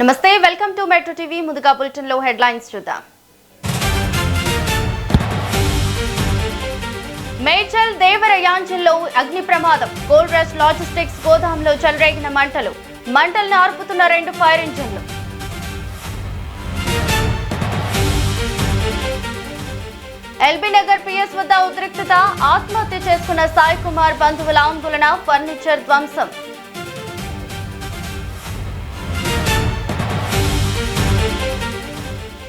నమస్తే welcome to metro TV ముందుగా bulletin లో హెడ్లైన్స్ చూద్దాం. మేడ్చల్ దేవరయాంజల్లో అగ్ని ప్రమాదం. గోల్డ్ రష్ లాజిస్టిక్స్ గోదాంలో చెలరేగిన మంటలను ఆర్పుతున్న 2 ఫైర్ ఇంజన్లు. ఎల్బీ నగర్ పిఎస్ వద్ద ఉద్రిక్తత. ఆత్మహత్య చేసుకున్న సాయి కుమార్ బంధువుల ఆందోళన. ఫర్నిచర్ ధ్వంసం.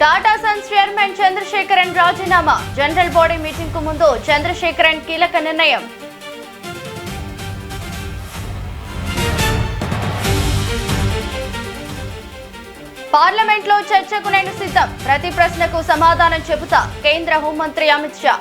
టాటా సన్స్ చైర్మన్ చంద్రశేఖరన్ రాజీనామా. జనరల్ బాడీ మీటింగ్ కు ముందు చంద్రశేఖరన్ కీలక నిర్ణయం. పార్లమెంట్ లో చర్చకు నేను సిద్ధం. ప్రతి ప్రశ్నకు సమాధానం చెబుతా. కేంద్ర హోంమంత్రి అమిత్ షా.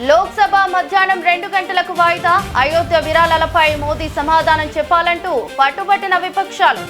లోక్సభ మధ్యాహ్నం 2 గంటలకు వాయిదా. అయోధ్య విరాళాలపై మోదీ సమాధానం చెప్పాలంటూ పట్టుబట్టిన విపక్షాలు.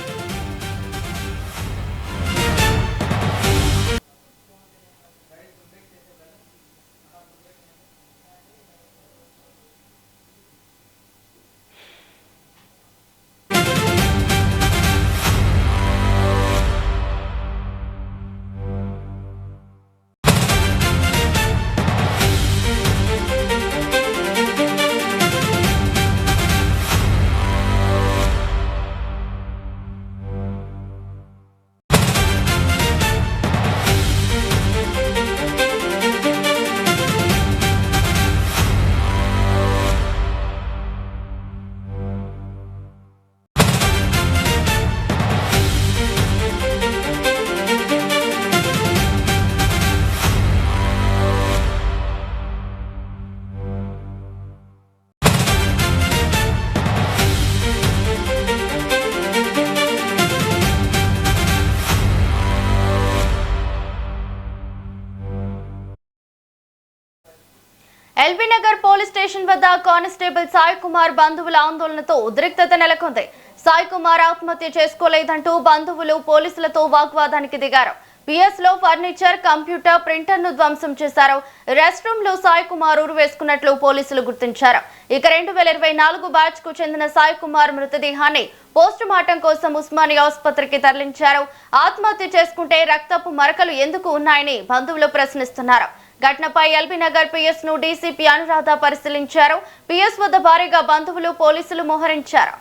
ఎల్బీ నగర్ పోలీస్ స్టేషన్ వద్ద కానిస్టేబుల్ సాయి కుమార్ బంధువుల ఆందోళనతో ఉద్రిక్తత నెలకొంది. సాయి కుమార్ ఆత్మహత్య చేసుకోలేదంటూ బంధువులు పోలీసులతో వాగ్వాదానికి దిగారు. పిఎస్ లో ఫర్నిచర్, కంప్యూటర్, ప్రింటర్ ను ధ్వంసం చేశారు. రెస్ట్ రూమ్ లో సాయి కుమార్ ఊరు వేసుకున్నట్లు పోలీసులు గుర్తించారు. ఇక 2024 బ్యాచ్ కు చెందిన సాయి కుమార్ మృతదేహాన్ని పోస్ట్ మార్టం కోసం ఉస్మానియా ఆసుపత్రికి తరలించారు. ఆత్మహత్య చేసుకుంటే రక్తపు మరకలు ఎందుకు ఉన్నాయని బంధువులు ప్రశ్నిస్తున్నారు. ఘటనపై ఎల్బీ నగర్ పిఎస్ ను డీసీపీ అనురాధ పరిశీలించారు. పిఎస్ వద్ద భారీగా బంధువులు పోలీసులు మోహరించారు.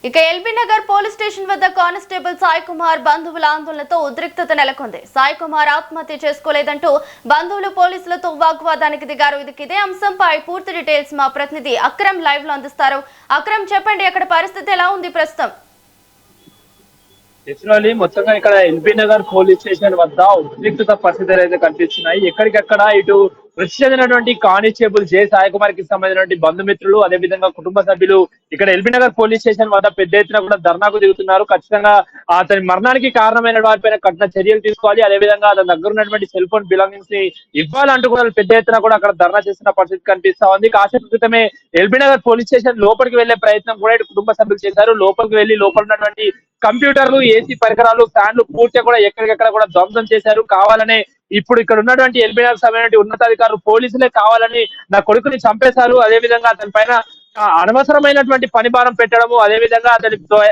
ఇక ఎల్బీ నగర్ పోలీస్ స్టేషన్ వద్ద కానిస్టేబుల్ సాయి కుమార్ బంధువుల ఆందోళనతో ఉద్రిక్తత నెలకొంది. సాయి కుమార్ ఆత్మహత్య చేసుకోలేదంటూ బంధువులు పోలీసులతో వాగ్వాదానికి దిగారు. ఇదే అంశంపై పూర్తి డీటెయిల్స్ మా ప్రతినిధి అక్రమ్ లైవ్ లో అందిస్తారు. అక్రమ్, చెప్పండి, అక్కడ పరిస్థితి ఎలా ఉంది ప్రస్తుతం? మొత్తంగా ఇక్కడ ఎల్బీ నగర్ పోలీస్ స్టేషన్ వద్ద ఉద్రిక్తత పరిస్థితులు అయితే కనిపిస్తున్నాయి. ఎక్కడికక్కడ ఇటు మృతి చెందినటువంటి కానిస్టేబుల్ జె సాయి కుమార్ కి సంబంధించినటువంటి బంధుమిత్రులు, అదే విధంగా కుటుంబ సభ్యులు ఇక్కడ ఎల్బీ నగర్ పోలీస్ స్టేషన్ వద్ద పెద్ద ఎత్తున కూడా ధర్నాకు దిగుతున్నారు. ఖచ్చితంగా అతని మరణానికి కారణమైన వారిపైన కఠిన చర్యలు తీసుకోవాలి, అదే విధంగా అతని దగ్గర ఉన్నటువంటి సెల్ ఫోన్ బిలాంగింగ్స్ ని ఇవ్వాలంటూ కూడా పెద్ద ఎత్తున కూడా అక్కడ ధర్నా చేస్తున్న పరిస్థితి కనిపిస్తా ఉంది. కాసేపు క్రితమే ఎల్బీ నగర్ పోలీస్ స్టేషన్ లోపలికి వెళ్లే ప్రయత్నం కూడా ఇటు కుటుంబ సభ్యులు చేశారు. లోపలికి వెళ్లి లోపల ఉన్నటువంటి కంప్యూటర్లు, ఏసీ పరికరాలు, ఫ్యాన్లు పూర్తిగా కూడా ఎక్కడికెక్కడ కూడా ధ్వంసం చేశారు. కావాలనే ఇప్పుడు ఇక్కడ ఉన్నటువంటి ఎల్బీ నగర్ సంబంధించిన ఉన్నతాధికారులు పోలీసులే కావాలని నా కొడుకుని చంపేశారు, అదే విధంగా అతని పైన అనవసరమైనటువంటి పని భారం పెట్టడము, అదే విధంగా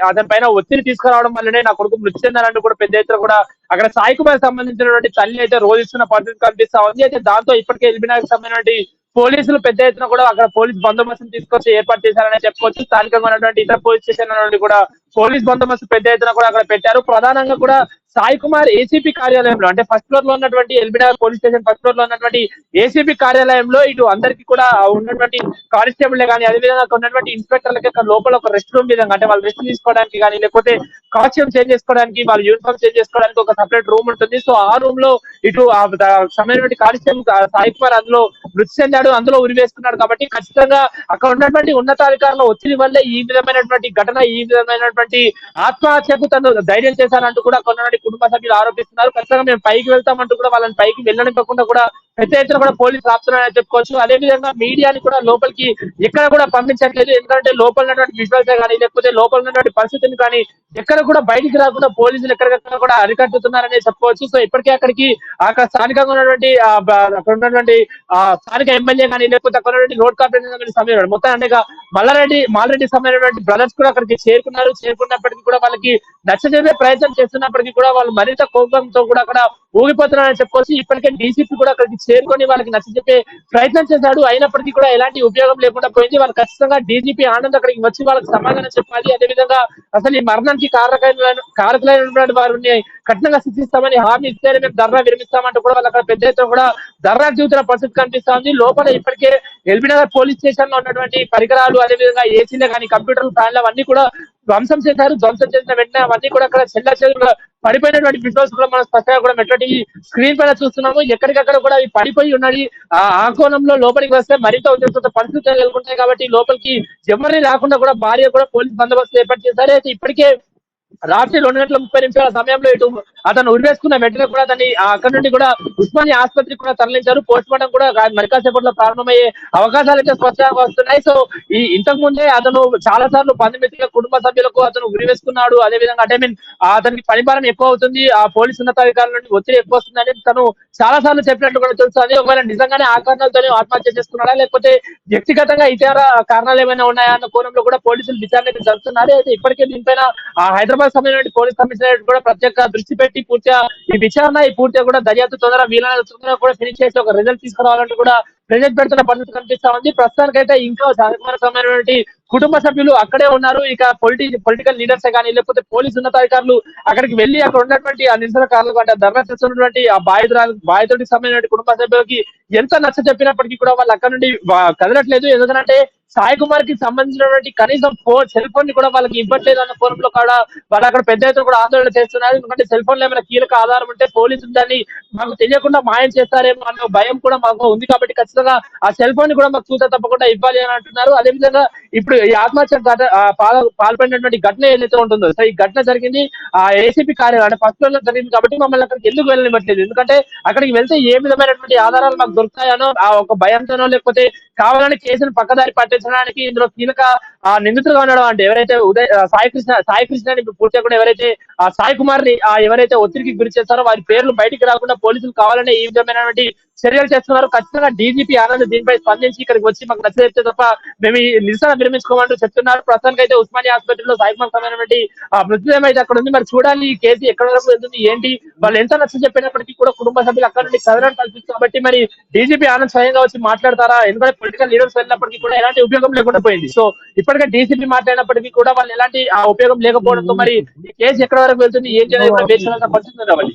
అతని పైన ఒత్తిడి తీసుకురావడం వల్లనే నా కొడుకు మృతి చెందాలంటూ కూడా పెద్ద ఎత్తున కూడా అక్కడ సాయి కుమార్ సంబంధించినటువంటి తల్లి అయితే రోధిస్తున్న పరిస్థితి కనిపిస్తా ఉంది. అయితే దాంతో ఇప్పటికే ఎల్బీ నగర్ సంబంధించినటువంటి పోలీసులు పెద్ద ఎత్తున కూడా అక్కడ పోలీస్ బందోబస్తును తీసుకొచ్చి ఏర్పాటు చేశారని చెప్పుకోవచ్చు. స్థానికంగా ఉన్నటువంటి ఇతర పోలీస్ స్టేషన్ నుండి కూడా పోలీస్ బందోబస్తు పెద్ద ఎత్తున కూడా అక్కడ పెట్టారు. ప్రధానంగా కూడా సాయి కుమార్ ఏసీపీ కార్యాలయంలో అంటే ఫస్ట్ ఫ్లోర్ లో ఉన్నటువంటి LB Nagar police station first floor లో ఉన్నటువంటి ఏసీపీ కార్యాలయంలో ఇటు అందరికీ కూడా ఉన్నటువంటి కానిస్టేబుల్ కానీ అదేవిధంగా అక్కడ ఉన్నటువంటి ఇన్స్పెక్టర్లకి అక్కడ లోపల ఒక రెస్ట్ రూమ్ విధంగా అంటే వాళ్ళు రెస్ట్ తీసుకోవడానికి కానీ లేకపోతే కాస్ట్యూమ్ చేంజ్ చేసుకోవడానికి వాళ్ళ యూనిఫామ్ చేంజ్ చేసుకోవడానికి ఒక సపరేట్ రూమ్ ఉంటుంది. సో ఆ రూమ్ లో ఇటు సమయమైనటువంటి కానిస్టేబుల్ సాయి కుమార్ అందులో మృతి చెందాడు, అందులో ఉరి వేసుకున్నాడు. కాబట్టి ఖచ్చితంగా అక్కడ ఉన్నటువంటి ఉన్నతాధికారుల ఒత్తిడి వల్లే ఈ విధమైనటువంటి ఘటన, ఈ విధమైనటువంటి ఆత్మహత్యకు తను ధైర్యం చేశారంటూ కూడా కొన్నటువంటి కుటుంబ సభ్యులు ఆరోపిస్తున్నారు. ఖచ్చితంగా మేము పైకి వెళ్తామంటూ కూడా వాళ్ళని పైకి వెళ్ళనివ్వకుండా కూడా పెద్ద ఎత్తున కూడా పోలీసులు ఆపుతున్నారని చెప్పుకోవచ్చు. అదే విధంగా మీడియాని కూడా లోపలికి ఎక్కడ కూడా పంపించట్లేదు. ఎందుకంటే లోపల ఉన్నటువంటి విజువల్స్ కానీ లేకపోతే లోపల ఉన్నటువంటి పరిస్థితిని కానీ ఎక్కడ కూడా బయటికి రాకుండా పోలీసులు ఎక్కడికక్కడ కూడా అరికట్టుతున్నారని చెప్పుకోవచ్చు. సో ఇప్పటికే అక్కడికి అక్కడ స్థానికంగా ఉన్నటువంటి అక్కడ ఉన్నటువంటి స్థానిక ఎమ్మెల్యే కానీ లేకపోతే అక్కడ ఉన్నటువంటి రోడ్ కార్పొరేషన్ సమయం మొత్తం అంటే మాలరెడ్డి సమయమైనటువంటి బ్రదర్స్ కూడా అక్కడికి చేరుకున్నారు. చేరుకున్నప్పటికీ కూడా వాళ్ళకి నచ్చజెప్పే ప్రయత్నం చేస్తున్నప్పటికీ కూడా వాళ్ళు మరింత కోపంతో కూడా అక్కడ ఊగిపోతున్నారని చెప్పుకోవచ్చు. ఇప్పటికే డీసీపీ కూడా అక్కడికి చేరుకొని వాళ్ళకి నచ్చజెప్పే ప్రయత్నం చేశాడు. అయినప్పటికీ కూడా ఎలాంటి ఉపయోగం లేకుండా పోయింది. వాళ్ళు ఖచ్చితంగా డీజీపీ ఆనంద్ అక్కడికి వచ్చి వాళ్ళకి సమాధానం చెప్పాలి. అదేవిధంగా అసలు ఈ మరణానికి కారకులైనటువంటి వారిని కఠినంగా శిక్షిస్తామని హామీ ఇస్తేనే మేము ధర్నా విరమిస్తామంటూ కూడా వాళ్ళు అక్కడ పెద్ద ఎత్తున కూడా ధర్నా చూస్తున్న పరిస్థితి కనిపిస్తా ఉంది. లోపల ఇప్పటికే ఎల్బీ నగర్ పోలీస్ స్టేషన్ లో ఉన్నటువంటి పరికరాలు అదేవిధంగా ఏసీలే కానీ కంప్యూటర్లు ఫ్యాన్లు అవన్నీ కూడా ధ్వంసం చేశారు. ధ్వంసం చేసిన వెంటనే అవన్నీ కూడా అక్కడ చెల్లా పడిపోయినటువంటి విజువల్స్ కూడా మనం స్పష్టంగా కూడా మెట్లటి స్క్రీన్ పైన చూస్తున్నాము. ఎక్కడికక్కడ కూడా అవి పడిపోయి ఉన్నాయి. ఆ కోణంలో లోపలికి వస్తే మరింత ఉద్రిక్త పరిస్థితులు నెలకొంటాయి. కాబట్టి లోపలికి ఎవరిని రాకుండా కూడా భార్య కూడా పోలీస్ బందోబస్తు ఏర్పాటు చేశారు. అయితే ఇప్పటికే రాత్రి 2:30 సమయంలో ఇటు అతను ఉరివేసుకున్న వెంటనే కూడా అతన్ని అక్కడి నుండి కూడా ఉస్మానియా ఆసుపత్రికి కూడా తరలించారు. పోస్ట్ మార్టం కూడా మరికాసేపట్లో ప్రారంభమయ్యే అవకాశాలు అయితే స్పష్టంగా వస్తున్నాయి. సో ఇంతకు ముందే అతను చాలా సార్లు బంధుమిత్రుల కుటుంబ సభ్యులకు అతను ఉరివేసుకున్నాడు. అదేవిధంగా అంటే అతనికి పనిభారం ఎక్కువ అవుతుంది, ఆ పోలీసు ఉన్నతాధికారుల నుండి ఒత్తిడి ఎక్కువ వస్తుందని తను చాలా సార్లు చెప్పినట్టు కూడా తెలుస్తుంది. ఒకవేళ నిజంగానే ఆ కారణాలతోనే ఆత్మహత్య చేసుకున్నాడా లేకపోతే వ్యక్తిగతంగా ఇతర కారణాలు ఏమైనా ఉన్నాయా అన్న కోణంలో కూడా పోలీసులు విచారణ జరుపుతున్నారు. అయితే ఇప్పటికే దీనిపైన హైదరాబాద్ సంబంధించిన పోలీస్ కమిషనరేట్ కూడా ప్రత్యేక దృష్టి పెట్టి పూర్తిగా ఈ విచారణ పూర్తిగా కూడా దర్యాప్తు వీలైన తొందరగా కూడా ఫినిష్ చేసి ఒక రిజల్ట్ తీసుకురావాలంటూ కూడా ప్రెజెంట్ పెడుతున్న పరిస్థితి కనిపిస్తా ఉంది. ప్రస్తుతానికైతే ఇంకా సంబంధించినటువంటి కుటుంబ సభ్యులు అక్కడే ఉన్నారు. ఇక పొలిటికల్ లీడర్స్ కానీ లేకపోతే పోలీసు ఉన్నతాధికారులు అక్కడికి వెళ్లి అక్కడ ఉన్నటువంటి ఆ నిరసనకారులు అంటే ధర్నా చేస్తున్నటువంటి ఆ బాధితుడికి సంబంధించిన కుటుంబ సభ్యులకి ఎంత నచ్చ చెప్పినప్పటికీ కూడా వాళ్ళు అక్కడ నుండి కదలట్లేదు. ఎందుకంటే సాయి కుమార్ కి సంబంధించినటువంటి కనీసం సెల్ ఫోన్ ని కూడా వాళ్ళకి ఇవ్వట్లేదు అన్న కోణంలో కూడా వాళ్ళు అక్కడ పెద్ద ఎత్తున కూడా ఆందోళన చేస్తున్నారు. ఎందుకంటే సెల్ ఫోన్ లో ఏమైనా కీలక ఆధారం ఉంటే పోలీసులు దాన్ని మాకు తెలియకుండా మాయం చేస్తారేమో అన్న భయం కూడా మాకు ఉంది. కాబట్టి ఖచ్చితంగా ఆ సెల్ ఫోన్ ని కూడా మాకు చూసా తప్పకుండా ఇవ్వాలి అని అంటున్నారు. అదేవిధంగా ఇప్పుడు ఈ ఆత్మహత్య పాల్పడినటువంటి ఘటన ఏదైతే ఉంటుందో సో ఈ ఘటన జరిగింది ఆ ఏసీపీ కార్యాలయం అంటే ఫస్ట్ ఫ్లోర్ లో జరిగింది. కాబట్టి మమ్మల్ని అక్కడికి ఎందుకు వెళ్ళనివ్వట్లేదు, ఎందుకంటే అక్కడికి వెళ్తే ఏ విధమైనటువంటి ఆధారాలు మాకు దొరుకుతాయనో ఆ ఒక భయంతోనో లేకపోతే కావాలని కేసును పక్కదారి పట్టించడానికి ఇందులో కీలక నిందితులుగా ఉండడం అంటే ఎవరైతే సాయి కృష్ణ పూర్తిగా కూడా ఎవరైతే ఆ సాయి కుమార్ ని ఎవరైతే ఒత్తిడికి గురి చేస్తారో వారి పేర్లు బయటికి రాకుండా పోలీసులు కావాలనే ఈ విధమైనటువంటి చర్యలు చేస్తున్నారు. ఖచ్చితంగా డీజీపీ ఆనంద్ దీనిపై స్పందించి ఇక్కడికి వచ్చి మాకు నచ్చజెప్తే తప్ప మేము ఈ నిరసన విరమించుకోమంటూ చెప్తున్నారు. ప్రస్తుతానికి అయితే ఉస్మానియా ఆసుపత్రిలో సాయి కుమార్ సంబంధించినటువంటి మృతదేహం అయితే అక్కడ ఉంది. మరి చూడాలి ఈ కేసు ఎక్కడ వరకు వెళ్తుంది ఏంటి, వాళ్ళు ఎంత నచ్చ చెప్పినప్పటికీ కూడా కుటుంబ సభ్యులు అక్కడ నుండి కదలని కల్పిస్తుంది. కాబట్టి మరి డీజీపీ ఆనంద్ స్వయంగా వచ్చి మాట్లాడతారా, ఎందుకంటే పొలిటికల్ లీడర్స్ వెళ్ళినప్పటికీ కూడా ఎలాంటి ఉపయోగం లేకుండా పోయింది. సో ఇప్పటికే డీసీపీ మాట్లాడినప్పటికీ కూడా వాళ్ళు ఎలాంటి ఉపయోగం లేకపోవడంతో మరి ఈ కేసు ఎక్కడ వరకు వెళ్తుంది ఏం చేయాలి కూడా వేసిన పరిస్థితి రావాలి.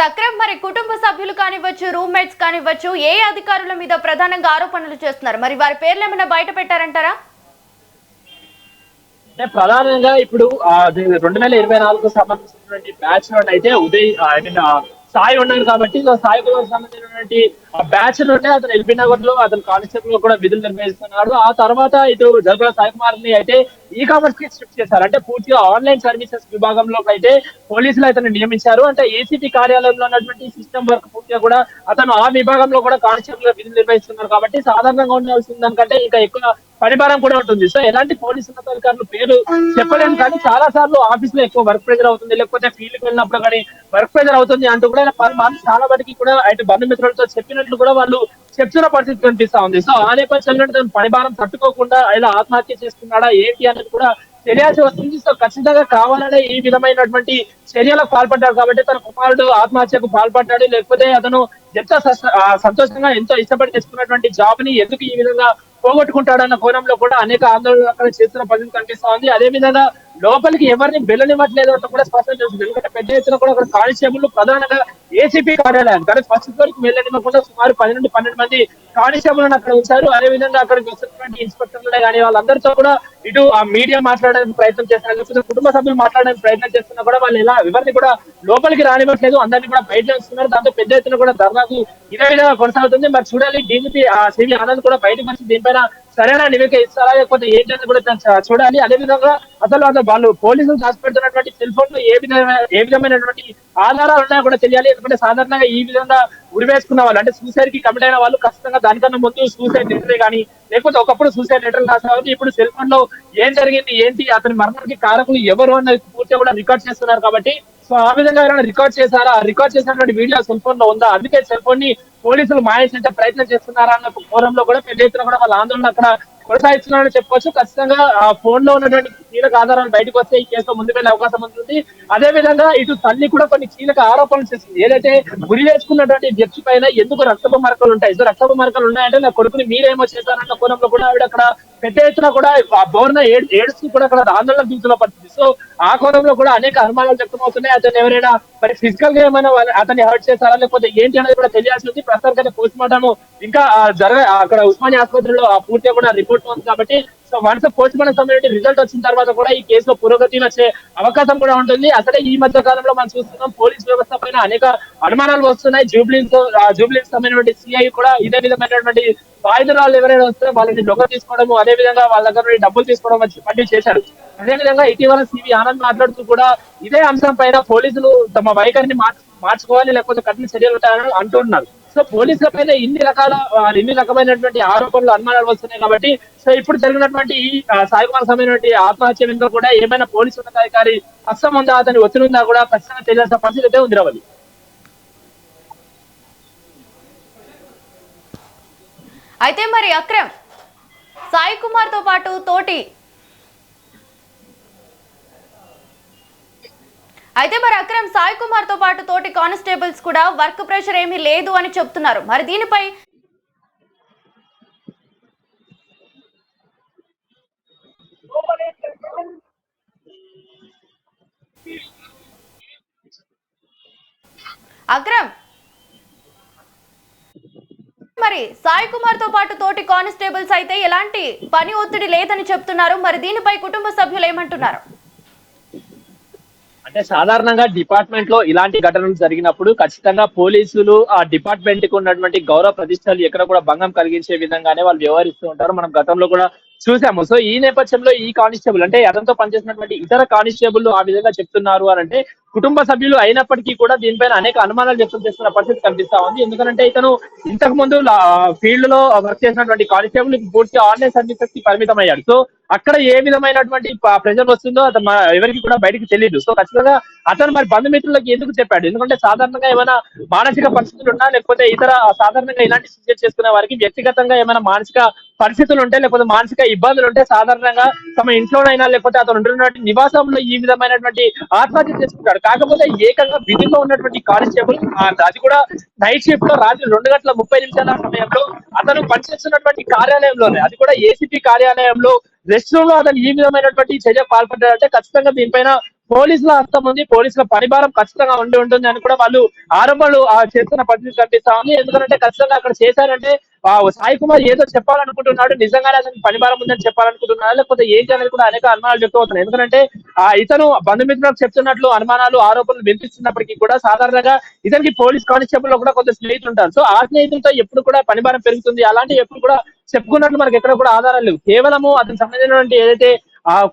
అక్రమ్, మరి కుటుంబ సభ్యులు కానివ్వచ్చు, రూమ్మేట్స్ కానివ్వచ్చు, ఏ అధికారుల మీద ప్రధానంగా ఆరోపణలు చేస్తున్నారు, మరి వారి పేర్లు ఏమైనా బయట పెట్టారంటారా? అంటే ప్రధానంగా ఇప్పుడు 2024 సంబంధించినటువంటి బ్యాచ్ నుండి అయితే ఉదయ్ సాయి ఉన్నాడు. కాబట్టి సాయి కుమార్ సంబంధించినటువంటి బ్యాచ్ నుండి అతను ఎల్బీ నగర్ లో అతను కానిస్టేబుల్ లో కూడా విధులు నిర్వహిస్తున్నాడు. ఆ తర్వాత ఇటు జరుగుల సాయి కుమార్ ని అయితే ఈ కామర్స్ కి షిఫ్ట్ చేశారు. అంటే పూర్తిగా ఆన్లైన్ సర్వీసెస్ విభాగంలో అయితే పోలీసులు అతను నియమించారు. అంటే ఏసీపీ కార్యాలయంలో ఉన్నటువంటి సిస్టమ్ వర్క్ పూర్తిగా కూడా అతను ఆ విభాగంలో కూడా కానిస్టేబుల్ గా విధులు నిర్వహిస్తున్నారు. కాబట్టి సాధారణంగా ఉండాల్సిన దానికంటే ఇంకా ఎక్కువ పనిభారం కూడా ఉంటుంది. సో ఎలాంటి పోలీసు ఉన్నతాధికారులు పేరు చెప్పలేము, కానీ చాలా సార్లు ఆఫీస్ లో ఎక్కువ వర్క్ ప్రెజర్ అవుతుంది, లేకపోతే ఫీల్డ్ కి వెళ్ళినప్పుడు కానీ వర్క్ ప్రెజర్ అవుతుంది అంటూ కూడా చాలా వాటికి కూడా అయితే బంధుమిత్రులతో చెప్పినట్లు కూడా వాళ్ళు చెప్తున్న పరిస్థితి కనిపిస్తా ఉంది. సో ఆ నేపథ్యంలో తన పనిభారం తట్టుకోకుండా ఇలా ఆత్మహత్య చేసుకున్నాడా ఏంటి అనేది కూడా తెలియాల్సి వస్తుంది. సో ఖచ్చితంగా కావాలనే ఈ విధమైనటువంటి చర్యలకు పాల్పడ్డాడు కాబట్టి తన కుమారుడు ఆత్మహత్యకు పాల్పడ్డాడు. లేకపోతే అతను ఎంతో సంతోషంగా ఎంతో ఇష్టపడి తెచ్చుకున్నటువంటి జాబ్ ని ఎందుకు ఈ విధంగా పోగొట్టుకుంటాడన్న కోణంలో కూడా అనేక ఆందోళనలు అక్కడ చేస్తున్న పరిస్థితి కనిపిస్తా ఉంది. అదే విధంగా లోపలికి ఎవరిని వెళ్ళనివ్వట్లేదు అంటూ కూడా స్పష్టం చేస్తుంది. ఎందుకంటే పెద్ద ఎత్తున కూడా అక్కడ కానిస్టేబుల్ ప్రధానంగా ఏసీపీ కార్యాలయం కానీ ఫస్ట్ ఫ్లోర్ కి వెళ్ళనివ్వకుండా సుమారు 10 నుండి 12 మంది కానిస్టేబుల్ అక్కడ ఉంచారు. అదే విధంగా అక్కడికి వస్తున్నటువంటి ఇన్స్పెక్టర్లే కానీ వాళ్ళందరితో కూడా ఇటు ఆ మీడియా మాట్లాడడానికి ప్రయత్నం చేస్తున్నారు, లేకపోతే కుటుంబ సభ్యులు మాట్లాడడానికి ప్రయత్నం చేస్తున్నా కూడా వాళ్ళు ఎలా ఎవరిని కూడా లోపలికి రానివ్వట్లేదు, అందరినీ కూడా బయట వస్తున్నారు. దాంతో పెద్ద ఎత్తున కూడా ధర్నాకు ఇదే విధంగా కొనసాగుతుంది. మరి చూడాలి డీజీపీ సివి ఆనంద్ కూడా బయటకు వచ్చి దీనిపైన సరైన నివేదిక ఇస్తారా లేకపోతే ఏంటని కూడా చూడాలి. అదే విధంగా అసలు వాళ్ళు పోలీసులు దాచిపెడుతున్నటువంటి సెల్ ఫోన్ లో ఏ విధమైనటువంటి ఆధారాలు ఉన్నాయో కూడా తెలియాలి. ఎందుకంటే సాధారణంగా ఈ విధంగా ఉరివేసుకున్న వాళ్ళు అంటే సూసైడ్ కి కమిట్ అయిన వాళ్ళు ఖచ్చితంగా దానికన్నా ముందు సూసైడ్ లెటరే కానీ లేకపోతే ఒకప్పుడు సూసైడ్ లెటర్ రాసేవారు. ఇప్పుడు సెల్ ఫోన్ లో ఏం జరిగింది ఏంటి అతని మరణానికి కారకులు ఎవరు అన్నది పూర్తిగా కూడా రికార్డ్ చేస్తున్నారు కాబట్టి సో ఆ విధంగా ఎవరైనా రికార్డ్ చేశారా, రికార్డ్ చేసినటువంటి వీడియో సెల్ ఫోన్ లో ఉందా, అందుకే సెల్ ఫోన్ ని పోలీసులు మాయించే ప్రయత్నం చేస్తున్నారా అన్న కోణంలో కూడా పెద్ద ఎత్తున కూడా వాళ్ళ ఆందోళన అక్కడ కొనసాగిస్తున్నారని చెప్పొచ్చు. ఖచ్చితంగా ఆ ఫోన్ లో ఉన్నటువంటి కీలక ఆధారాలు బయటకు వస్తే ఈ కేసులో ముందుకు వెళ్లే అవకాశం ఉంటుంది. అదే విధంగా ఇటు తల్లి కూడా కొన్ని కీలక ఆరోపణలు చేస్తుంది. ఏదైతే గురి చేసుకున్నటువంటి వ్యక్తి పైన ఎందుకు రక్తపు మరకలు ఉంటాయి, సో రక్తపు మరకలు ఉన్నాయంటే నా కొడుకుని మీరేమో చేశారన్న కోణంలో కూడా ఆవిడ అక్కడ పెద్ద ఎత్తున కూడా బోర్న ఏడుస్తూ కూడా అక్కడ ఆందోళన దిగుతున్న పరిస్థితి. సో ఆ కోణంలో కూడా అనేక అనుమానాలు వ్యక్తమవుతున్నాయి. అతను ఎవరైనా మరి ఫిజికల్ గా ఏమైనా అతన్ని హర్ట్ చేశారా లేకపోతే ఏంటి అనేది కూడా తెలియాల్సి ఉంది. ప్రస్తుతానికి పోస్ట్ మార్టం ఇంకా అక్కడ ఉస్మానియా ఆసుపత్రిలో పూర్తిగా కూడా రిపోర్ట్ ఉంది కాబట్టి సో వన్స్ పోస్ట్ మార్టం సంబంధించి రిజల్ట్ వచ్చిన తర్వాత కూడా ఈ కేసులో పురోగతి వచ్చే అవకాశం కూడా ఉంటుంది. అసలే ఈ మధ్య కాలంలో మనం చూస్తున్నాం పోలీస్ వ్యవస్థ పైన అనేక అనుమానాలు వస్తున్నాయి. జూబ్లీన్స్ సంబంధించిన సిఐ కూడా ఇదే విధమైనటువంటి బాధితురాలు ఎవరైనా వస్తే వాళ్ళని డొక్క తీసుకోవడము అదే విధంగా వాళ్ళ దగ్గర నుండి డబ్బులు తీసుకోవడం వంటి చేశారు. అదే విధంగా ఇటీవల సివి ఆనంద్ మాట్లాడుతూ కూడా ఇదే అంశం పైన పోలీసులు తమ వైఖరిని మార్చుకోవాలి లేకపోతే కఠిన చర్యలు ఉంటాయని అంటున్నారు. సో పోలీసుల పైన ఇన్ని రకమైనటువంటి ఆరోపణలు అనుమానాలు వస్తున్నాయి కాబట్టి సో ఇప్పుడు జరిగినటువంటి ఈ సాయి కుమార్ సంబంధించినటువంటి ఆత్మహత్య వెనుక కూడా ఏమైనా పోలీసు ఉన్నతాధికారి హస్తం ఉందా అతని ఒత్తిడి ఉందా కూడా ఖచ్చితంగా తెలియాల్సిన పరిస్థితి అయితే ఉంది రావాలి. అయితే మరి అక్రమ్ సాయి కుమార్ తో పాటు తోటి కానిస్టేబుల్స్ కూడా వర్క్ ప్రెషర్ ఏమీ లేదు అని చెప్తున్నారు. మరి దీనిపై అక్రమ్ మరి సాయి కుమార్ తో పాటు తోటి కానిస్టేబుల్స్ అయితే ఎలాంటి పని ఒత్తిడి లేదని చెప్తున్నారు. మరి దీనిపై కుటుంబ సభ్యులు ఏమంటున్నారు? అంటే సాధారణంగా డిపార్ట్మెంట్ లో ఇలాంటి ఘటనలు జరిగినప్పుడు ఖచ్చితంగా పోలీసులు ఆ డిపార్ట్మెంట్ కి ఉన్నటువంటి గౌరవ ప్రతిష్టలు ఎక్కడ కూడా భంగం కలిగించే విధంగానే వాళ్ళు వ్యవహరిస్తూ ఉంటారు. మనం గతంలో కూడా చూసాము. సో ఈ నేపథ్యంలో ఈ కానిస్టేబుల్ అంటే అతనితో పనిచేసినటువంటి ఇతర కానిస్టేబుల్ ఆ విధంగా చెప్తున్నారు అని అంటే కుటుంబ సభ్యులు అయినప్పటికీ కూడా దీనిపైన అనేక అనుమానాలు వ్యక్తం చేస్తున్న పరిస్థితి కనిపిస్తా ఉంది. ఎందుకంటే ఇతను ఇంతకు ముందు ఫీల్డ్ లో వర్క్ చేసినటువంటి కానిస్టేబుల్ పూర్తిగా ఆన్లైన్ సర్వీసెస్ కి పరిమితం అయ్యాడు. సో అక్కడ ఏ విధమైనటువంటి ప్రెజర్ వస్తుందో అతను ఎవరికి కూడా బయటకు తెలియదు. సో ఖచ్చితంగా అతను మరి బంధుమిత్రులకు ఎందుకు చెప్పాడు, ఎందుకంటే సాధారణంగా ఏమైనా మానసిక పరిస్థితులు ఉన్నా లేకపోతే ఇతర సాధారణంగా ఇలాంటి సూసైడ్ చేసుకునే వారికి వ్యక్తిగతంగా ఏమైనా మానసిక పరిస్థితులు ఉంటే లేకపోతే మానసిక ఇబ్బందులు ఉంటే సాధారణంగా తమ ఇంట్లోనైనా లేకపోతే అతను ఉంటున్నటువంటి నివాసంలో ఈ విధమైనటువంటి ఆత్మహత్య చేసుకుంటాడు. కాకపోతే ఏకంగా విధిలో ఉన్నటువంటి కానిస్టేబుల్ అది కూడా నైట్ షిఫ్ట్ లో రాత్రి 2:30 సమయంలో అతను పనిచేస్తున్నటువంటి కార్యాలయంలోనే అది కూడా ఏసీపీ కార్యాలయంలో రెస్ట్ రూమ్ లో అతను ఈ విధమైనటువంటి చర్య పాల్పడ్డాడంటే ఖచ్చితంగా దీనిపైన పోలీసుల హస్తం ఉంది, పోలీసుల పరిభారం ఖచ్చితంగా ఉంటుంది అని కూడా వాళ్ళు ఆరోపణలు చేస్తున్న పరిస్థితి కనిపిస్తా ఉంది. ఎందుకంటే ఖచ్చితంగా అక్కడ చేశారంటే సాయి కుమార్ ఏదో చెప్పాలనుకుంటున్నాడు, నిజంగానే అతనికి పనిభారం ఉందని చెప్పాలనుకుంటున్నాడు లేకపోతే ఏంటి అనేది కూడా అనేక అనుమానాలు వ్యక్తం అవుతున్నాయి. ఎందుకంటే ఇతను బంధుమిత్రులకు చెప్తున్నట్లు అనుమానాలు ఆరోపణలు వినిపిస్తున్నప్పటికీ కూడా సాధారణంగా ఇతనికి పోలీస్ కానిస్టేబుల్ లో కూడా కొంత స్నేహితులు ఉంటారు. సో ఆ స్నేహితులతో ఎప్పుడు కూడా పనిభారం పెరుగుతుంది అలాంటి ఎప్పుడు కూడా చెప్పుకున్నట్లు మనకి ఎక్కడ కూడా ఆధారాలు లేవు. కేవలము అతనికి సంబంధించినటువంటి ఏదైతే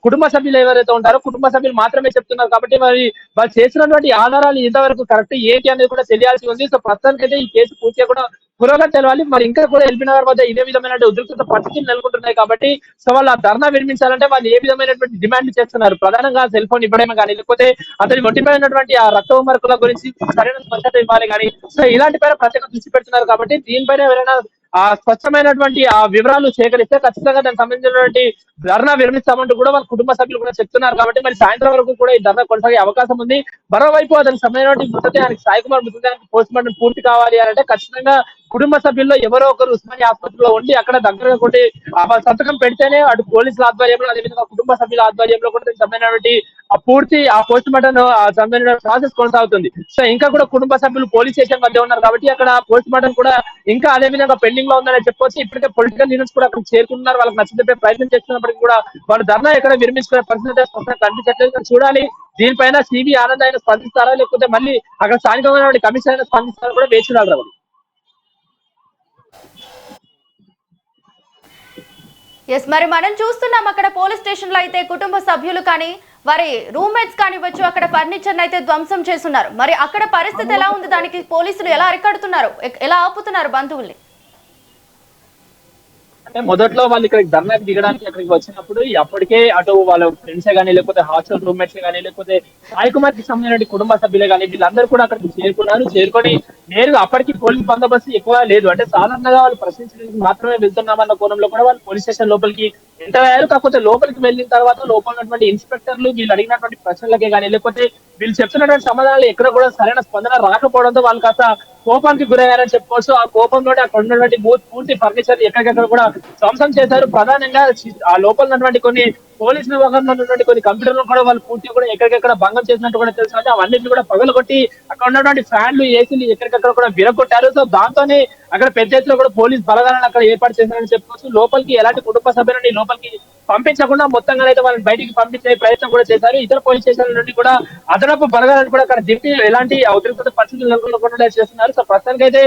కుటుంబ సభ్యులు ఎవరైతే ఉంటారో కుటుంబ సభ్యులు మాత్రమే చెప్తున్నారు కాబట్టి మరి వాళ్ళు చేసినటువంటి ఆధారాలు ఇంతవరకు కరెక్ట్ ఏంటి అనేది కూడా తెలియాల్సి ఉంది. సో ప్రస్తుతానికైతే ఈ కేసు పూర్తిగా కూడా పురోగతి తెలవాలి. మరి ఇంకా కూడా ఎల్బీ నగర్ వద్ద ఇదే విధమైన ఉద్రిక్తత పరిస్థితులు నెలకొంటున్నాయి కాబట్టి సో వాళ్ళు ఆ ధర్నా విరమించాలంటే వాళ్ళు ఏ విధమైనటువంటి డిమాండ్ చేస్తున్నారు, ప్రధానంగా సెల్ ఫోన్ ఇవ్వడమే కానీ లేకపోతే అతని ఒంటిపైనటువంటి ఆ రక్త మార్కుల గురించి సరైన స్పష్టత ఇవ్వాలి కానీ సో ఇలాంటి పైన ప్రత్యేక దృష్టి పెడుతున్నారు కాబట్టి దీనిపైన ఎవరైనా ఆ స్వచ్ఛమైనటువంటి ఆ వివరాలు సేకరిస్తే ఖచ్చితంగా దానికి సంబంధించినటువంటి ధర్నా విరమిస్తామంటూ కూడా వాళ్ళ కుటుంబ సభ్యులు కూడా చెప్తున్నారు. కాబట్టి మరి సాయంత్రం వరకు కూడా ఈ ధర్నా కొనసాగే అవకాశం ఉంది. మరోవైపు అతనికి సంబంధించినటువంటి మృతదేహానికి సాయి కుమార్ మృతదేహానికి పోస్ట్ మార్టం పూర్తి కావాలి అని అంటే ఖచ్చితంగా కుటుంబ సభ్యుల్లో ఎవరో ఒకరు ఉస్మానియా ఆసుపత్రిలో ఉండి అక్కడ దగ్గరగా కొట్టి వాళ్ళ సంతకం పెడితేనే అటు పోలీసుల ఆధ్వర్యంలో అదేవిధంగా కుటుంబ సభ్యుల ఆధ్వర్యంలో కూడా దీనికి సంబంధించినటువంటి ఆ పోస్ట్ మార్టం సంబంధించిన ప్రాసెస్ కొనసాగుతుంది. సో ఇంకా కూడా కుటుంబ సభ్యులు పోలీస్ స్టేషన్ మధ్య ఉన్నారు కాబట్టి అక్కడ పోస్ట్ మార్టం కూడా ఇంకా అదే విధంగా పెండింగ్ లో ఉందని చెప్పొచ్చు. ఇప్పటికే పొలిటికల్ లీడర్స్ కూడా అక్కడ చేరుకున్నారు. వాళ్ళకి నచ్చజెప్పే ప్రయత్నం చేస్తున్నప్పటికీ కూడా వాళ్ళు ధర్నా ఎక్కడ విరమించుకునే పరిస్థితి స్పష్టంగా కనిపించట్లేదు. చూడాలి దీనిపైన సివి ఆనంద్ ఆయన స్పందిస్తారా లేకపోతే మళ్ళీ అక్కడ స్థానికమైన కమిషన్ అయినా స్పందిస్తారా కూడా వేచి చూడాలి. ఎస్, మరి మనం చూస్తున్నాం అక్కడ పోలీస్ స్టేషన్ లో అయితే కుటుంబ సభ్యులు కానీ వారి రూమ్మేట్స్ కానివ్వచ్చు అక్కడ ఫర్నిచర్ అయితే ధ్వంసం చేస్తున్నారు. మరి అక్కడ పరిస్థితి ఎలా ఉంది? దానికి పోలీసులు ఎలా అరికడుతున్నారు? ఎలా ఆపుతున్నారు బంధువుల్ని? అంటే మొదట్లో వాళ్ళు ఇక్కడికి ధర్నాకి దిగడానికి అక్కడికి వచ్చినప్పుడు అప్పటికే అటు వాళ్ళ ఫ్రెండ్సే కానీ లేకపోతే హాస్టల్ రూమ్మేట్స్ కానీ లేకపోతే సాయి కుమార్ కి సంబంధించిన కుటుంబ సభ్యులే కానీ వీళ్ళందరూ కూడా అక్కడికి చేరుకొని నేరుగా అప్పటికి పోలీస్ బందోబస్తు ఎక్కువ లేదు. అంటే సాధారణంగా వాళ్ళు ప్రశ్నించడానికి మాత్రమే వెళ్తున్నామన్న కోణంలో కూడా వాళ్ళు పోలీస్ స్టేషన్ లోపలికి ఎంటర్ అయ్యారు. కాకపోతే లోపలికి వెళ్ళిన తర్వాత లోపల ఉన్నటువంటి ఇన్స్పెక్టర్లు వీళ్ళు అడిగినటువంటి ప్రశ్నలకే కానీ లేకపోతే వీళ్ళు చెప్తున్నటువంటి సమాధానాలు ఎక్కడ కూడా సరైన స్పందన రాకపోవడంతో వాళ్ళు కాస్త కోపానికి గురయ్యారని చెప్పుకోవచ్చు. ఆ కోపంలో అక్కడ ఉన్నటువంటి పూర్తి ఫర్నిచర్ ఎక్కడికక్కడ కూడా ధ్వంసం చేశారు. ప్రధానంగా ఆ లోపల ఉన్నటువంటి కొన్ని పోలీస్ విభాగంలో ఉన్నటువంటి కొన్ని కంప్యూటర్లు కూడా వాళ్ళు పూర్తిగా కూడా ఎక్కడికెక్కడ భంగం చేసినట్టు కూడా తెలుసు. అవన్నింటినీ కూడా పగలగొట్టి అక్కడ ఉన్నటువంటి ఫ్యాన్లు ఏసీలు ఎక్కడికక్కడ కూడా విరగొట్టారు. సో దాంతోనే అక్కడ పెద్ద ఎత్తులో కూడా పోలీస్ బలగాలను అక్కడ ఏర్పాటు చేశారని చెప్పుకోవచ్చు. లోపలికి ఎలాంటి కుటుంబ సభ్యులని లోపలికి పంపించకుండా మొత్తంగా అయితే వాళ్ళని బయటికి పంపించే ప్రయత్నం కూడా చేశారు. ఇతర పోలీస్ స్టేషన్ల నుండి కూడా అదనపు బలగాలను కూడా అక్కడ దింపి ఎలాంటి ఉద్రిక్తత పరిస్థితులు నెలకొనకుండా చేస్తున్నారు. సో ప్రస్తుతానికి అయితే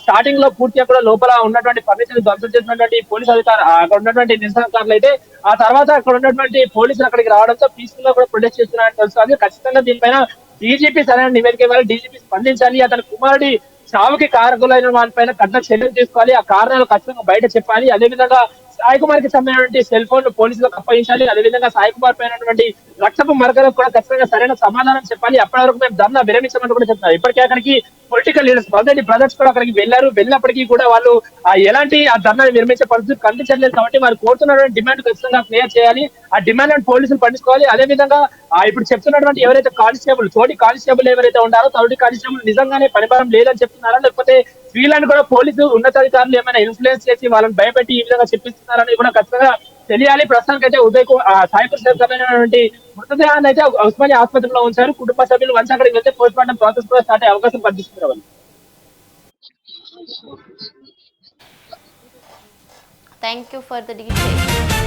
స్టార్టింగ్ లో పూర్తిగా కూడా లోపల ఉన్నటువంటి ఫర్నిచర్ ధ్వంసం చేసినటువంటి పోలీస్ అధికారులు అక్కడ ఉన్నటువంటి నిరసనకారులు అయితే ఆ తర్వాత అక్కడ ఉన్నటువంటి పోలీసులు అక్కడికి రావడంతో పీస్ఫుల్ గా కూడా ప్రొటెస్ట్ చేస్తున్నారని తెలుస్తుంది. ఖచ్చితంగా దీనిపైన డీజీపీ సరైన నివేదిక ఇవ్వాలి. డీజీపీ స్పందించాలి. అతని కుమారుడి చావుకి కారకులైన వాళ్ళపైన కఠిన చర్యలు తీసుకోవాలి. ఆ కారణాలు ఖచ్చితంగా బయట చెప్పాలి. అదేవిధంగా సాయి కుమార్ కి సంబంధించినటువంటి సెల్ ఫోన్ పోలీసులకు అప్పగించాలి. అదేవిధంగా సాయి కుమార్ పైన రక్తపు మరకలకు కూడా ఖచ్చితంగా సరైన సమాధానం చెప్పాలి. అప్పటి వరకు మేము ధర్నా విరమించమని కూడా చెప్తున్నారు. ఇప్పటికే అక్కడికి పొలిటికల్ లీడర్స్ ఆల్రెడీ బ్రదర్స్ కూడా అక్కడికి వెళ్ళినప్పటికీ కూడా వాళ్ళు ఎలాంటి ఆ ధర్నాన్ని విరమించే పరిస్థితి కనిపించట్లేదు. కాబట్టి వారు కోరుతున్నటువంటి డిమాండ్ ఖచ్చితంగా క్లియర్ చేయాలి. ఆ డిమాండ్ పోలీసులు పట్టించుకోవాలి. అదేవిధంగా ఇప్పుడు చెప్తున్నటువంటి ఎవరైతే తోటి కానిస్టేబుల్ ఎవరైతే ఉన్నారో తోటి కానిస్టేబుల్ నిజంగానే పనిభారం లేదని చెప్తున్నారా లేకపోతే వీళ్ళని కూడా పోలీసు ఉన్నతాధికారులు ఏమైనా ఇన్ఫ్లుయెన్స్ చేసి వాళ్ళని భయపెట్టి ఈ విధంగా చెప్పిస్తున్నారని కూడా ఖచ్చితంగా తెలియాలి. ప్రస్తుతానికి అయితే సాయి కుమార్ మృతదేహాన్ని అయితే ఉస్మానియా ఆసుపత్రిలో ఉంచారు. కుటుంబ సభ్యులు వన్స్ అక్కడికి వెళ్తే పోస్ట్ మార్టం ప్రాసెస్ కూడా స్టార్ట్ అయ్యే అవకాశం కనిపిస్తున్నారు వాళ్ళు. Thank you for the details.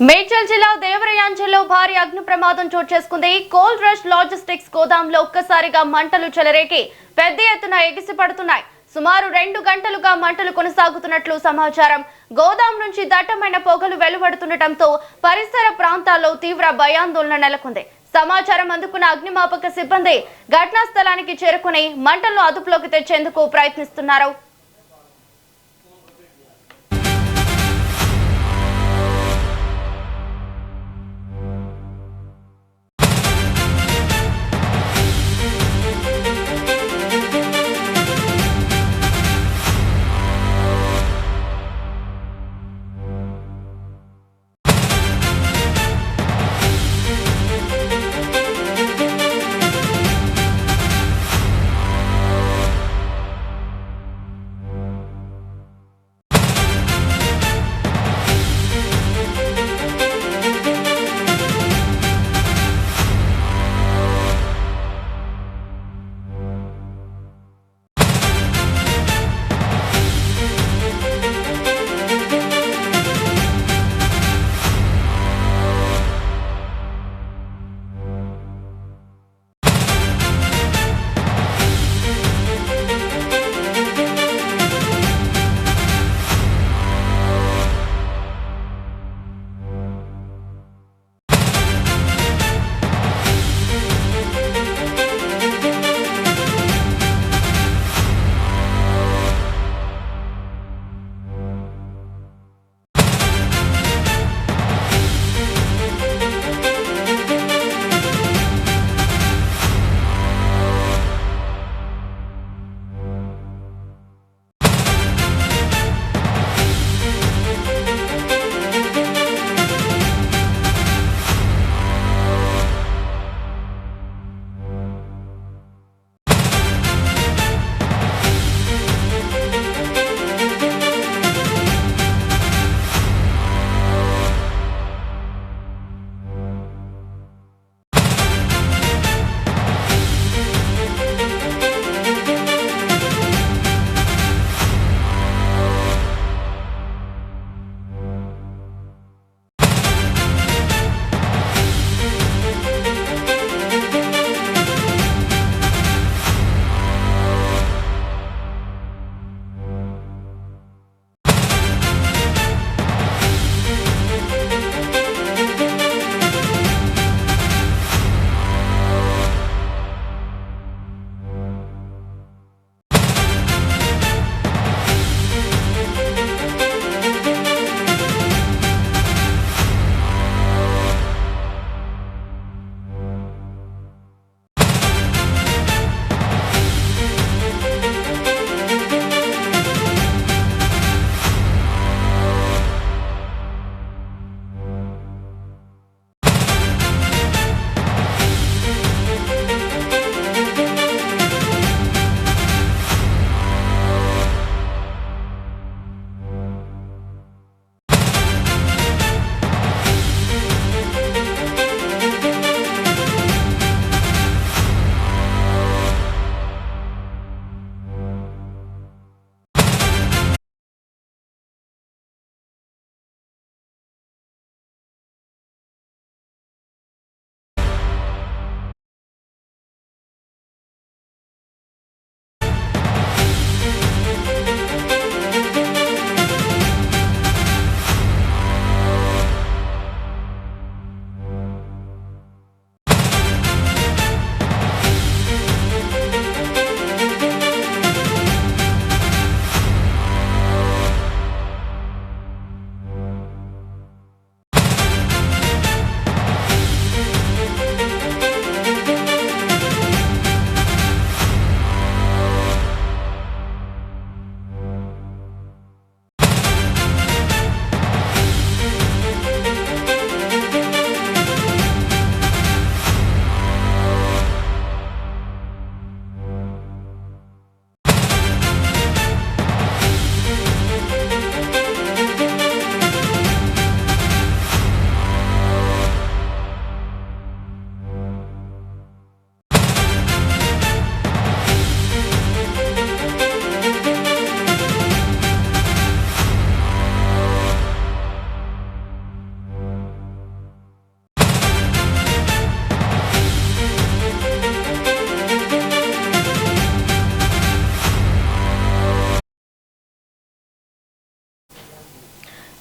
Medchal జిల్లా దేవరయాంచల్లో భారీ అగ్ని ప్రమాదం చోటు చేసుకుంది. కోల్డ్ రష్ లాజిస్టిక్స్ గోదాంలో ఒక్కసారిగా మంటలు చెలరేగి పెద్ద ఎత్తున ఎగిసిపడుతున్నాయి. సుమారు 2 గంటలుగా మంటలు కొనసాగుతున్నట్లు సమాచారం. గోదాం నుంచి దట్టమైన పొగలు వెలువడుతుండటంతో పరిసర ప్రాంతాల్లో తీవ్ర భయాందోళన నెలకొంది. సమాచారం అందుకున్న అగ్నిమాపక సిబ్బంది ఘటనా స్థలానికి చేరుకుని మంటలను అదుపులోకి తెచ్చేందుకు ప్రయత్నిస్తున్నారు.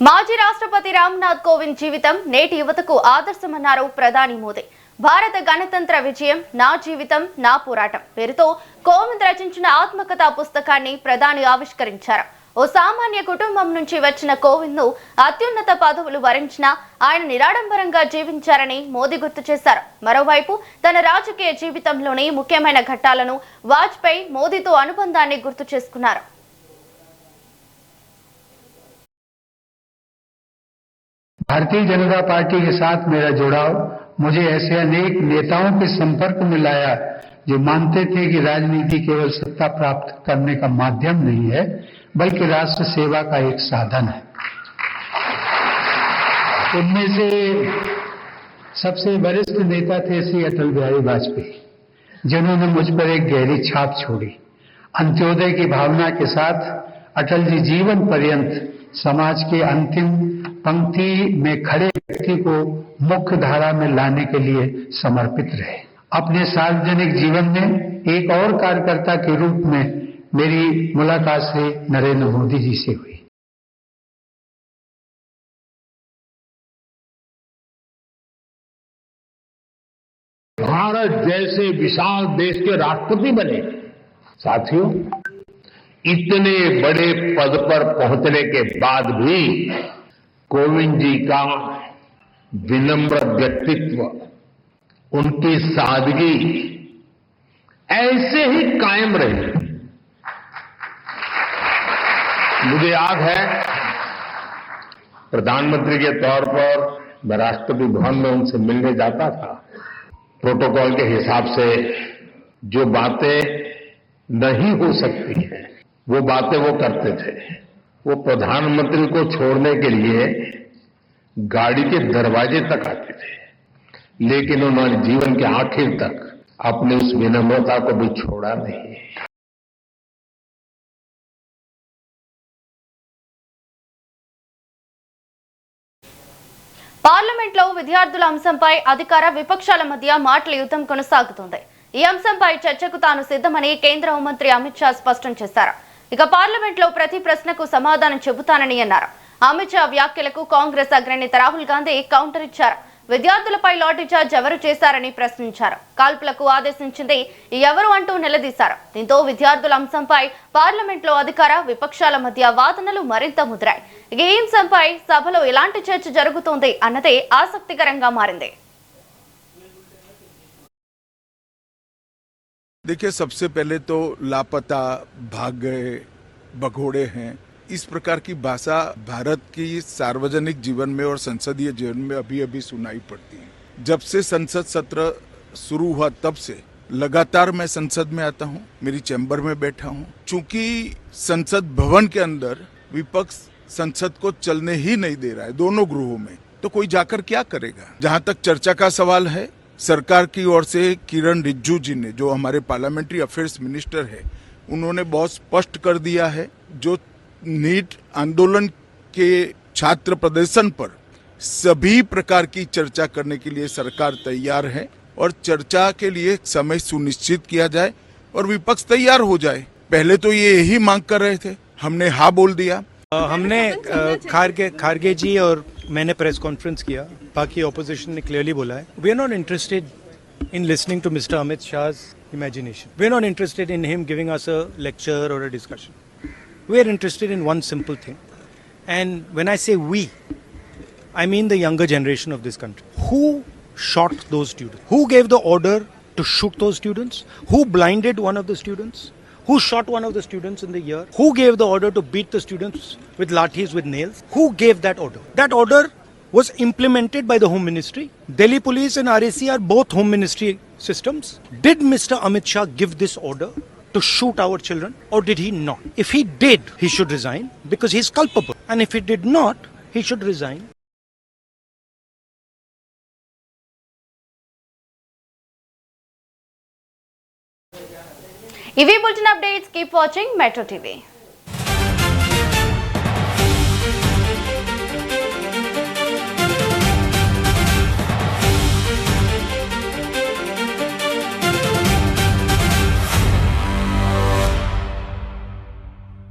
మాజీ రాష్ట్రపతి రామ్నాథ్ కోవింద్ జీవితం నేటి యువతకు ఆదర్శమన్నారు ప్రధాని మోదీ. భారత గణతంత్ర విజయం నా జీవితం నా పోరాటం పేరుతో కోవింద్ రచించిన ఆత్మకథా పుస్తకాన్ని ప్రధాని ఆవిష్కరించారు. ఓ సామాన్య కుటుంబం నుంచి వచ్చిన కోవింద్ ను అత్యున్నత పదవులు వరించిన ఆయన నిరాడంబరంగా జీవించారని మోదీ గుర్తు చేశారు. మరోవైపు తన రాజకీయ జీవితంలోని ముఖ్యమైన ఘట్టాలను వాజ్పేయి మోదీతో అనుబంధాన్ని గుర్తు చేసుకున్నారు. भारतीय जनता पार्टी के साथ मेरा जुड़ाव मुझे ऐसे अनेक नेताओं के संपर्क में लाया जो मानते थे कि राजनीति केवल सत्ता प्राप्त करने का माध्यम नहीं है बल्कि राष्ट्र सेवा का एक साधन है। उनमें से सबसे वरिष्ठ नेता थे श्री अटल बिहारी वाजपेयी, जिन्होंने मुझ पर एक गहरी छाप छोड़ी। अंत्योदय की भावना के साथ अटल जी जीवन पर्यंत समाज के अंतिम पंक्ति में खड़े व्यक्ति को मुख्य धारा में लाने के लिए समर्पित रहे। अपने सार्वजनिक जीवन में एक और कार्यकर्ता के रूप में मेरी मुलाकात से नरेंद्र मोदी जी से हुई। भारत जैसे विशाल देश के राष्ट्रपति बने। साथियों, इतने बड़े पद पर पहुंचने के बाद भी कोविंद जी का विनम्र व्यक्तित्व, उनकी सादगी ऐसे ही कायम रही। मुझे याद है, प्रधानमंत्री के तौर पर मैं राष्ट्रपति भवन में उनसे मिलने जाता था। प्रोटोकॉल के हिसाब से जो बातें नहीं हो सकती हैं वो बातें वो करते थे। वो प्रधानमंत्री को छोड़ने के लिए गाड़ी के दरवाजे तक आते थे, लेकिन उन्होंने जीवन के आखिर तक अपनी उस विनम्रता को भी छोड़ा नहीं। పార్లమెంట్లో విద్యార్థుల అంశంపై అధికార విపక్షాల మధ్య మాటల యుద్ధం కొనసాగుతోంది. ఈ అంశంపై చర్చకు తాను సిద్ధమని కేంద్ర హోంమంత్రి అమిత్ షా స్పష్టం చేశారు. ఇక పార్లమెంట్లో ప్రతి ప్రశ్నకు సమాధానం చెబుతానని అన్నారు. అమిత్ షా వ్యాఖ్యలకు కాంగ్రెస్ అగ్రనేత రాహుల్ గాంధీ కౌంటర్ ఇచ్చారు. విద్యార్థులపై లాఠీచార్జ్ ఎవరు చేశారని ప్రశ్నించారు. కాల్పులకు ఆదేశించింది ఎవరు అంటూ నిలదీశారు. దీంతో విద్యార్థుల అంశంపై పార్లమెంట్లో అధికార విపక్షాల మధ్య వాదనలు మరింత ముదిరాయి. ఈ అంశంపై సభలో ఎలాంటి చర్చ జరుగుతోంది అన్నదే ఆసక్తికరంగా మారింది. देखिए, सबसे पहले तो लापता, भाग गए, भगोड़े हैं, इस प्रकार की भाषा भारत की सार्वजनिक जीवन में और संसदीय जीवन में अभी अभी सुनाई पड़ती है। जब से संसद सत्र शुरू हुआ तब से लगातार मैं संसद में आता हूँ, मेरी चैम्बर में बैठा हूँ। चूंकि संसद भवन के अंदर विपक्ष संसद को चलने ही नहीं दे रहा है दोनों गृहों में, तो कोई जाकर क्या करेगा। जहां तक चर्चा का सवाल है, सरकार की ओर से किरण रिजिजू जी ने, जो हमारे पार्लियामेंट्री अफेयर्स मिनिस्टर है, उन्होंने बहुत स्पष्ट कर दिया है जो नीट आंदोलन के छात्र प्रदर्शन पर सभी प्रकार की चर्चा करने के लिए सरकार तैयार है और चर्चा के लिए समय सुनिश्चित किया जाए और विपक्ष तैयार हो जाए। पहले तो ये यही मांग कर रहे थे, हमने हाँ बोल दिया। हमने खारगे जी और मैंने प्रेस कॉन्फ्रेंस किया, बाकी ऑपोजिशन ने क्लियरली बोला है we are not interested in listening to mister Amit Shah's imagination. We are not interested in him giving us a lecture or a discussion. We are interested in one simple thing. And when I say we, I mean the younger generation of this country. Who shot those students? Who gave the order to shoot those students? Who blinded one of the students? Who shot one of the students in the ear? Who gave the order to beat the students with lathis, with nails? Who gave that order? That order was implemented by the Home Ministry. Delhi Police and RAC are both Home Ministry systems. Did Mr. Amit Shah give this order to shoot our children, or did he not? If he did, he should resign because he is culpable. And if he did not, he should resign. ఇవి bulletin updates. Keep watching metro TV.